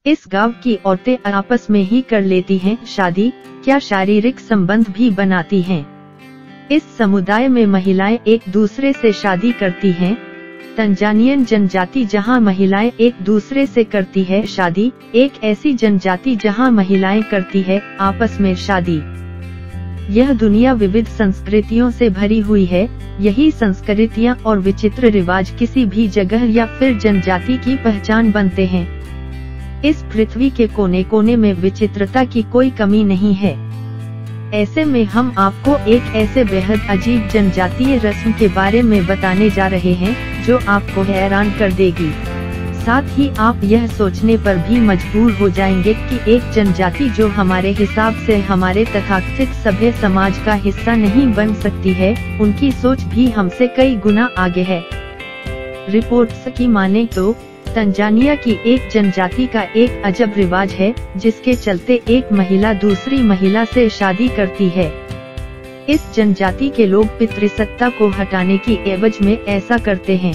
इस गांव की औरतें आपस में ही कर लेती हैं शादी, क्या शारीरिक संबंध भी बनाती हैं। इस समुदाय में महिलाएं एक दूसरे से शादी करती हैं। तंजानियन जनजाति जहां महिलाएं एक दूसरे से करती है शादी, एक ऐसी जनजाति जहां महिलाएं करती है आपस में शादी। यह दुनिया विविध संस्कृतियों से भरी हुई है। यही संस्कृतियां और विचित्र रिवाज किसी भी जगह या फिर जनजाति की पहचान बनते हैं। इस पृथ्वी के कोने कोने में विचित्रता की कोई कमी नहीं है। ऐसे में हम आपको एक ऐसे बेहद अजीब जनजातीय रस्म के बारे में बताने जा रहे हैं जो आपको हैरान कर देगी। साथ ही आप यह सोचने पर भी मजबूर हो जाएंगे कि एक जनजाति जो हमारे हिसाब से हमारे तथाकथित सभ्य समाज का हिस्सा नहीं बन सकती है, उनकी सोच भी हमसे कई गुना आगे है। रिपोर्ट्स की माने तो तंजानिया की एक जनजाति का एक अजब रिवाज है जिसके चलते एक महिला दूसरी महिला से शादी करती है। इस जनजाति के लोग पितृसत्ता को हटाने की एवज में ऐसा करते हैं।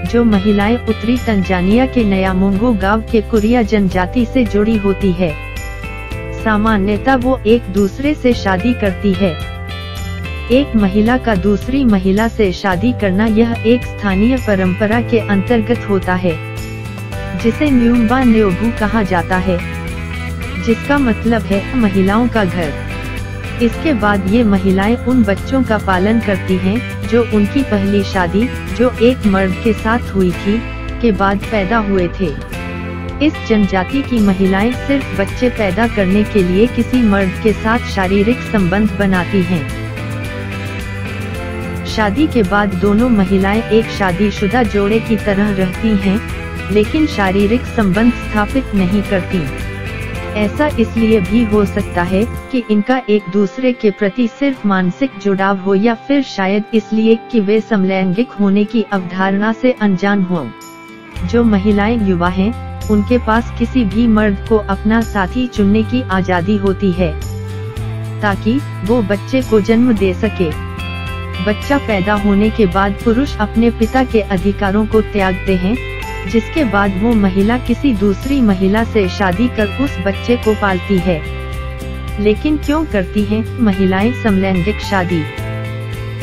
जो महिलाएं उत्तरी तंजानिया के नयामोंगो गांव के कुरिया जनजाति से जुड़ी होती है, सामान्यतः वो एक दूसरे से शादी करती है। एक महिला का दूसरी महिला से शादी करना यह एक स्थानीय परंपरा के अंतर्गत होता है जिसे न्यूम्बा न्योबू कहा जाता है, जिसका मतलब है महिलाओं का घर। इसके बाद ये महिलाएं उन बच्चों का पालन करती हैं जो उनकी पहली शादी, जो एक मर्द के साथ हुई थी, के बाद पैदा हुए थे। इस जनजाति की महिलाएं सिर्फ बच्चे पैदा करने के लिए किसी मर्द के साथ शारीरिक संबंध बनाती हैं। शादी के बाद दोनों महिलाएं एक शादीशुदा जोड़े की तरह रहती हैं, लेकिन शारीरिक संबंध स्थापित नहीं करती। ऐसा इसलिए भी हो सकता है कि इनका एक दूसरे के प्रति सिर्फ मानसिक जुड़ाव हो, या फिर शायद इसलिए कि वे समलैंगिक होने की अवधारणा से अनजान हों। जो महिलाएं युवा हैं, उनके पास किसी भी मर्द को अपना साथी चुनने की आजादी होती है ताकि वो बच्चे को जन्म दे सके। बच्चा पैदा होने के बाद पुरुष अपने पिता के अधिकारों को त्यागते हैं, जिसके बाद वो महिला किसी दूसरी महिला से शादी कर उस बच्चे को पालती है। लेकिन क्यों करती हैं महिलाएं समलैंगिक शादी?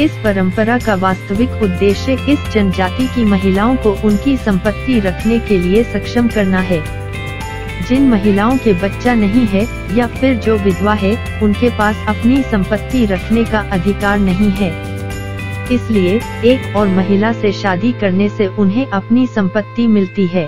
इस परंपरा का वास्तविक उद्देश्य इस जनजाति की महिलाओं को उनकी संपत्ति रखने के लिए सक्षम करना है। जिन महिलाओं के बच्चा नहीं है या फिर जो विधवा है, उनके पास अपनी संपत्ति रखने का अधिकार नहीं है। इसलिए एक और महिला से शादी करने से उन्हें अपनी संपत्ति मिलती है।